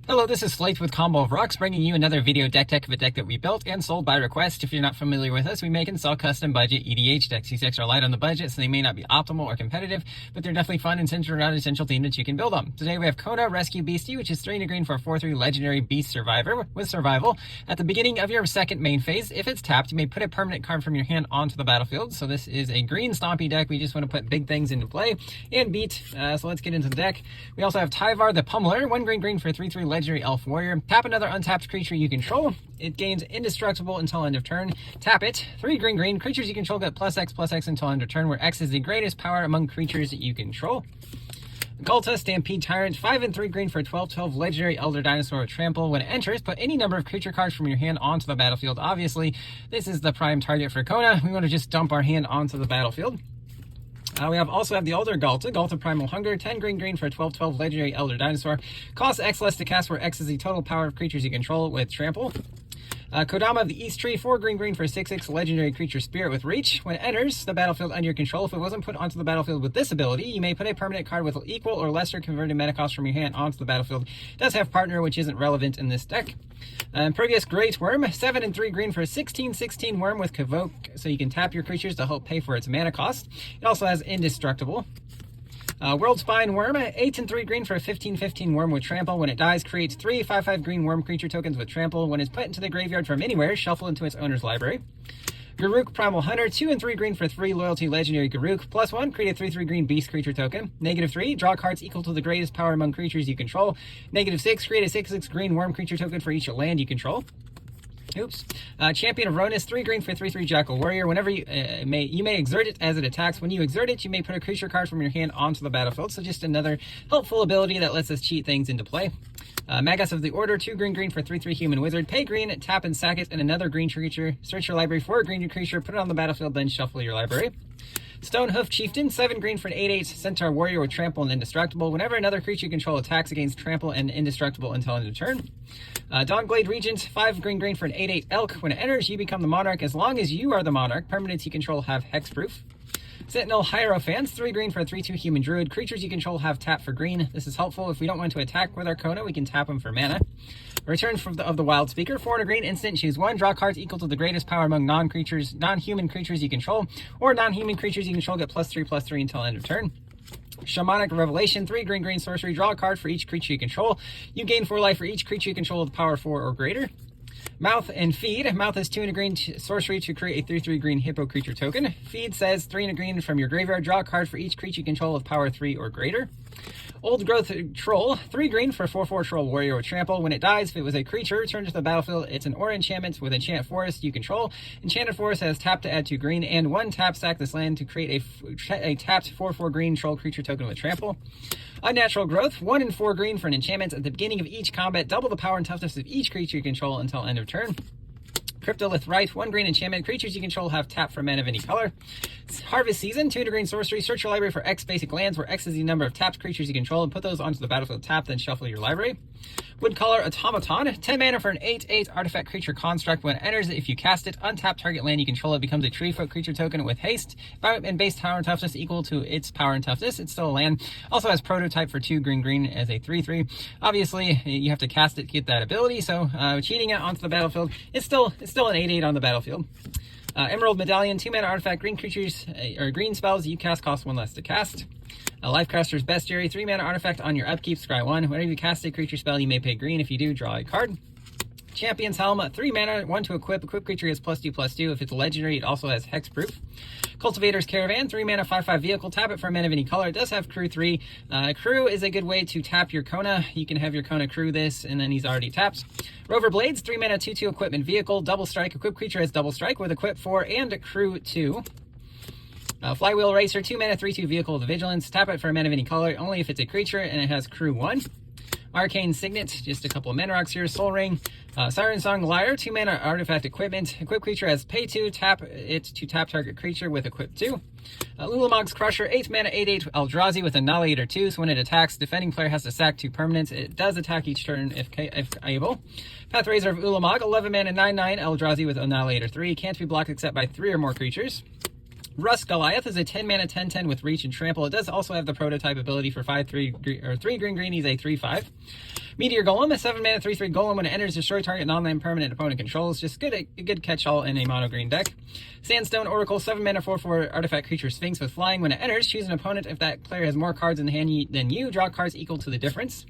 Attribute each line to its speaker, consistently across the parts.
Speaker 1: Hello, this is Slate with Combo of Rocks, bringing you another video deck tech of a deck that we built and sold by request. If you're not familiar with us, we make and sell custom budget EDH decks. These decks are light on the budget, so they may not be optimal or competitive, but they're definitely fun and centered around an essential theme that you can build on. Today we have Kona, Recue, Beastie, which is 3 and a green for a 4/3 legendary beast survivor with survival. At the beginning of your second main phase, if it's tapped, you may put a permanent card from your hand onto the battlefield. So this is a green Stompy deck. We just want to put big things into play and beat. So let's get into the deck. We also have Tyvar the Pummeler, 1 green for a 3/3 legendary elf warrior. Tap another untapped creature you control. It gains indestructible until end of turn. Tap it. 3 green. Creatures you control get +X/+X until end of turn, where X is the greatest power among creatures that you control. Galta, Stampede Tyrant, 5 and 3 green for a 12/12 legendary Elder Dinosaur with Trample. When it enters, put any number of creature cards from your hand onto the battlefield. Obviously, this is the prime target for Kona. We want to just dump our hand onto the battlefield. We also have the older Galta Primal Hunger, 10 green for a 12/12 legendary Elder Dinosaur. Costs X less to cast, where X is the total power of creatures you control with Trample. Kodama of the East Tree, 4 green for a 6/6 legendary creature Spirit with Reach. When it enters the battlefield under your control, if it wasn't put onto the battlefield with this ability, you may put a permanent card with equal or lesser converted mana cost from your hand onto the battlefield. It does have Partner, which isn't relevant in this deck. Impervious Great Worm, 7 and 3 green for a 16/16 worm with Convoke, so you can tap your creatures to help pay for its mana cost. It also has Indestructible. World Spine Worm, 8 and 3 green for a 15/15 worm with Trample. When it dies, creates 3 5/5 green worm creature tokens with Trample. When it's put into the graveyard from anywhere, shuffle into its owner's library. Garruk Primal Hunter, 2 and 3 green for 3 loyalty legendary Garruk. +1, create a 3/3 green beast creature token. -3, draw cards equal to the greatest power among creatures you control. -6, create a 6/6 green worm creature token for each land you control. Champion of Ronus, 3 green for 3/3 Jackal Warrior. Whenever you may exert it as it attacks. When you exert it, you may put a creature card from your hand onto the battlefield. So just another helpful ability that lets us cheat things into play. Magus of the Order, 2 green for a 3/3 Human Wizard. Pay green, tap and sack it, and another green creature. Search your library for a green creature, put it on the battlefield, then shuffle your library. Stonehoof Chieftain, 7 green for an 8/8 Centaur Warrior with Trample and Indestructible. Whenever another creature you control attacks, against Trample and Indestructible until end of turn. Dawnglade Regent, 5 green for an 8/8 Elk. When it enters, you become the monarch. As long as you are the monarch, permanents you control have hexproof. Sentinel Hierophants, 3 green for a 3/2 Human Druid. Creatures you control have tap for green. This is helpful if we don't want to attack with our Kona, we can tap them for mana. Return of the Wild Speaker, 4 and a green instant. Choose 1, draw cards equal to the greatest power among non-human creatures you control, or non-human creatures you control get +3/+3 until end of turn. Shamanic Revelation, 3 green sorcery. Draw a card for each creature you control. You gain 4 life for each creature you control with power 4 or greater. Mouth and Feed. Mouth is 2 and a green sorcery to create a 3/3 green hippo creature token. Feed says 3 and a green from your graveyard. Draw a card for each creature you control with power 3 or greater. Old Growth Troll, 3 green for a 4/4 Troll Warrior with Trample. When it dies, if it was a creature, return to the battlefield. It's an aura enchantment with Enchant Forest you control. Enchanted Forest has tap to add 2 green, and 1 tap sack this land to create a tapped 4/4 green Troll creature token with Trample. Unnatural Growth, 1 and 4 green for an enchantment. At the beginning of each combat, double the power and toughness of each creature you control until end of turn. Cryptolith Rite, 1 green enchantment. Creatures you control have tap for mana of any color. Harvest Season, 2 green sorcery. Search your library for X basic lands, where X is the number of tapped creatures you control, and put those onto the battlefield tapped, then shuffle your library. Woodcaller Automaton, 10 mana for an 8/8 artifact creature construct. When it enters, if you cast it, untap target land you control, it becomes a treefoot creature token with haste and base power and toughness equal to its power and toughness. It's still a land. Also has prototype for 2 green as a 3/3. Obviously, you have to cast it to get that ability, so cheating it onto the battlefield, it's still an 8/8 on the battlefield. Emerald Medallion, 2 mana artifact. Green creatures or green spells you cast cost 1 less to cast. Lifecaster's Bestiary, 3 mana artifact. On your upkeep, scry 1. Whenever you cast a creature spell, you may pay green. If you do, draw a card. Champion's Helm, 3 mana, 1 to equip. Equip creature has +2/+2. If it's legendary, it also has hexproof. Cultivator's Caravan, 3 mana, 5/5 vehicle. Tap it for a mana of any color. It does have crew 3. Crew is a good way to tap your Kona. You can have your Kona crew this, and then he's already tapped. Rover Blades, 3 mana, 2/2 equipment vehicle. Double strike. Equip creature has double strike with equip 4 and crew 2. Flywheel Racer, 2 mana, 3/2 vehicle with vigilance. Tap it for a mana of any color, only if it's a creature, and it has crew 1. Arcane Signet, just a couple of mana rocks here. Soul Ring, Siren Song Lyre, 2 mana artifact equipment. Equip creature has pay 2, tap it to tap target creature with equip 2. Ulamog's Crusher, 8 mana, 8/8 Eldrazi with Annihilator 2. So when it attacks, defending player has to sack 2 permanents. It does attack each turn if able. Pathrazor of Ulamog, 11 mana, 9/9 Eldrazi with Annihilator 3. Can't be blocked except by 3 or more creatures. Rust Goliath is a 10 mana 10/10 with Reach and Trample. It does also have the prototype ability for 3 green. He's a 3/5. Meteor Golem, a 7-mana 3/3 golem. When it enters, destroy target non-land permanent opponent controls. Just a good catch-all in a mono-green deck. Sandstone Oracle, 7-mana 4/4 artifact creature Sphinx with flying. When it enters, choose an opponent. If that player has more cards in the hand than you, draw cards equal to the difference.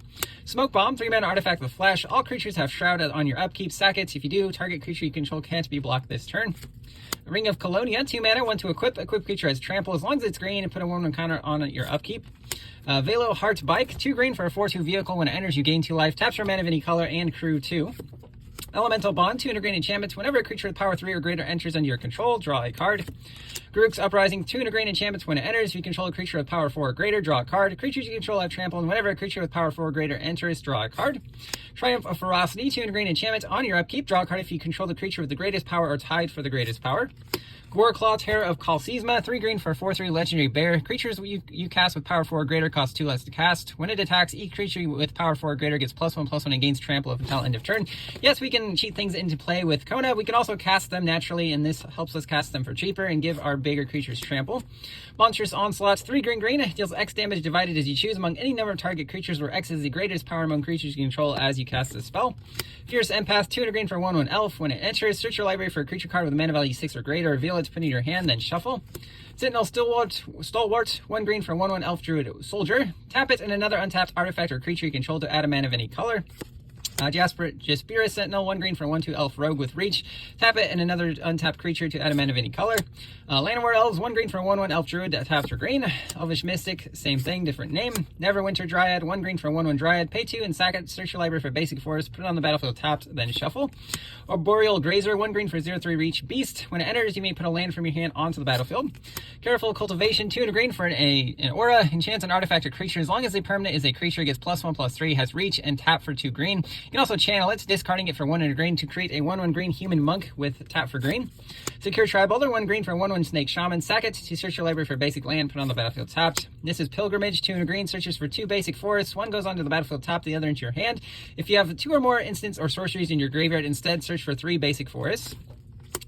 Speaker 1: Smoke Bomb, 3-mana artifact with flash. All creatures have Shroud on your upkeep. Sack it. If you do, target creature you control can't be blocked this turn. Ring of Colonia, 2-mana, 1 to equip. Equip creature has trample as long as it's green, and put a 1/1 counter on your upkeep. Velo Heart Bike, 2 green for a 4/2 vehicle. When it enters, you gain 2 life. Taps for mana of any color and crew 2. Elemental Bond, 2 green enchantments. Whenever a creature with power 3 or greater enters under your control, draw a card. Garruk's Uprising, 2 green enchantments. When it enters, if you control a creature with power 4 or greater, draw a card. Creatures you control have trample, and whenever a creature with power 4 or greater enters, draw a card. Triumph of Ferocity, 2 green enchantments. On your upkeep, draw a card if you control the creature with the greatest power or tied for the greatest power. Goreclaw, Terror of Kalsisma, 3 green for a 4/3 legendary bear. Creatures you cast with power 4 or greater cost 2 less to cast. When it attacks, each creature with power 4 or greater gets +1/+1 and gains trample until end of turn. Yes, we can cheat things into play with Kona. We can also cast them naturally, and this helps us cast them for cheaper and give our bigger creatures trample. Monstrous Onslaught, 3 green, deals X damage divided as you choose among any number of target creatures where X is the greatest power among creatures you control as you cast the spell. Fierce Empath, 2 green for 1/1 elf. When it enters, search your library for a creature card with a mana value 6 or greater, reveal it, put it in your hand, then shuffle. Sentinel Stalwart, 1 green for 1/1 elf druid soldier. Tap it and another untapped artifact or creature you control to add a mana of any color. Jaspera Sentinel, 1 green for 1/2 elf rogue with reach. Tap it and another untapped creature to add a mana of any color. Llanowar Elves, 1 green for 1/1 elf druid that taps for green. Elvish Mystic, same thing, different name. Neverwinter Dryad, 1 green for 1/1 Dryad. Pay 2 and sack it. Search your library for basic forest. Put it on the battlefield tapped, then shuffle. Arboreal Grazer, 1 green for 0/3 reach. Beast, when it enters, you may put a land from your hand onto the battlefield. Careful Cultivation, 2 green for an aura. Enchants an artifact or creature as long as the permanent is a creature, gets +1/+3, has reach, and tap for 2 green. You can also channel it, discarding it for 1 green to create a 1/1 green human monk with tap for green. Secure Tribeholder, 1 green for 1/1 snake shaman. Sack it to search your library for basic land, put on the battlefield tapped. This is Pilgrimage, 2 green, searches for 2 basic forests. 1 goes onto the battlefield tapped, the other into your hand. If you have 2 or more instants or sorceries in your graveyard, instead search for 3 basic forests.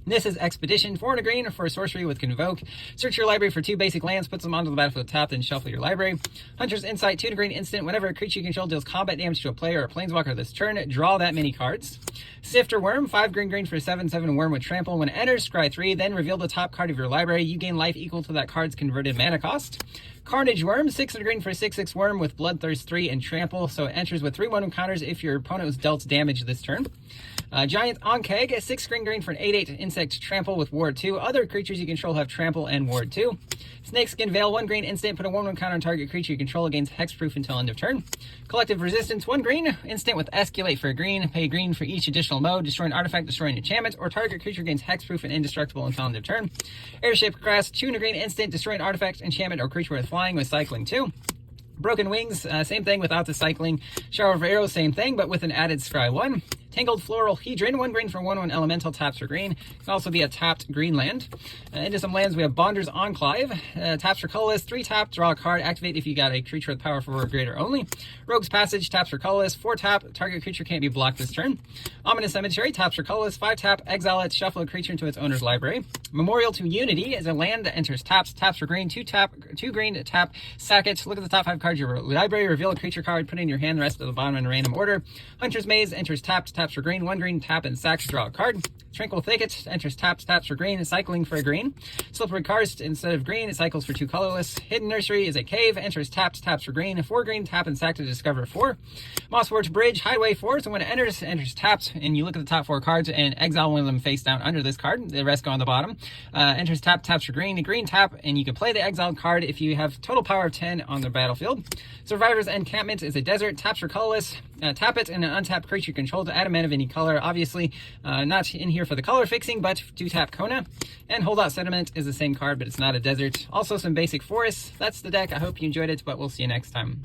Speaker 1: This is Expedition, 4 green for a sorcery with Convoke. Search your library for 2 basic lands, puts them onto the battlefield tapped, and shuffle your library. Hunter's Insight, 2 green instant. Whenever a creature you control deals combat damage to a player or a planeswalker this turn, draw that many cards. Sifter Worm, 5 green for a 7/7 worm with trample. When it enters, scry 3, then reveal the top card of your library. You gain life equal to that card's converted mana cost. Carnage Worm, 6 green for a 6/6 worm with Bloodthirst 3 and trample, so it enters with 3/1 counters if your opponent was dealt damage this turn. Giant Onkeg, 6 green for an 8/8 insect trample with ward 2. Other creatures you control have trample and ward 2. Snakeskin Veil, 1 green instant, put a 1/1 counter on target creature you control against hexproof until end of turn. Collective Resistance, 1 green instant with Escalate for a green. Pay green for each additional mode. Destroy an artifact, destroy an enchantment, or target creature gains hexproof and indestructible until end of turn. Airship Crest, 2 green instant, destroy an artifact, enchantment, or creature with flying with cycling 2. Broken Wings, same thing without the cycling. Shower of Arrows, same thing, but with an added scry 1. Tangled Floral Hedron, 1 green for 1/1 elemental, taps for green. It can also be a tapped green land. Into some lands, we have Bonder's Enclave. Taps for colorless, 3 tap, draw a card, activate if you got a creature with power 4 or greater only. Rogue's Passage, taps for colorless, 4 tap, target creature can't be blocked this turn. Ominous Cemetery, taps for colorless, 5 tap, exile it, shuffle a creature into its owner's library. Memorial to Unity is a land that enters taps for green, 2 green, tap, sack it, look at the top 5 cards of your library, reveal a creature card, put it in your hand, the rest of the bottom in random order. Hunter's Maze enters taps for green, 1 green, tap and sacks, draw a card. Tranquil Thicket enters taps for green, cycling for a green. Slippery Karst, instead of green, it cycles for 2 colorless. Hidden Nursery is a cave, enters taps for green, 4 green, tap and sack to discover 4. Mosswort Bridge, Hideaway 4, so when it enters taps, and you look at the top 4 cards and exile one of them face down under this card, the rest go on the bottom. Enters taps for green, a green tap, and you can play the exiled card if you have total power of 10 on the battlefield. Survivor's Encampment is a desert, taps for colorless, tap it and an untapped creature you control to add a mana of any color. Obviously, not in here for the color fixing, but do tap Kona. And Holdout Sediment is the same card, but it's not a desert. Also some basic forests. That's the deck. I hope you enjoyed it, but we'll see you next time.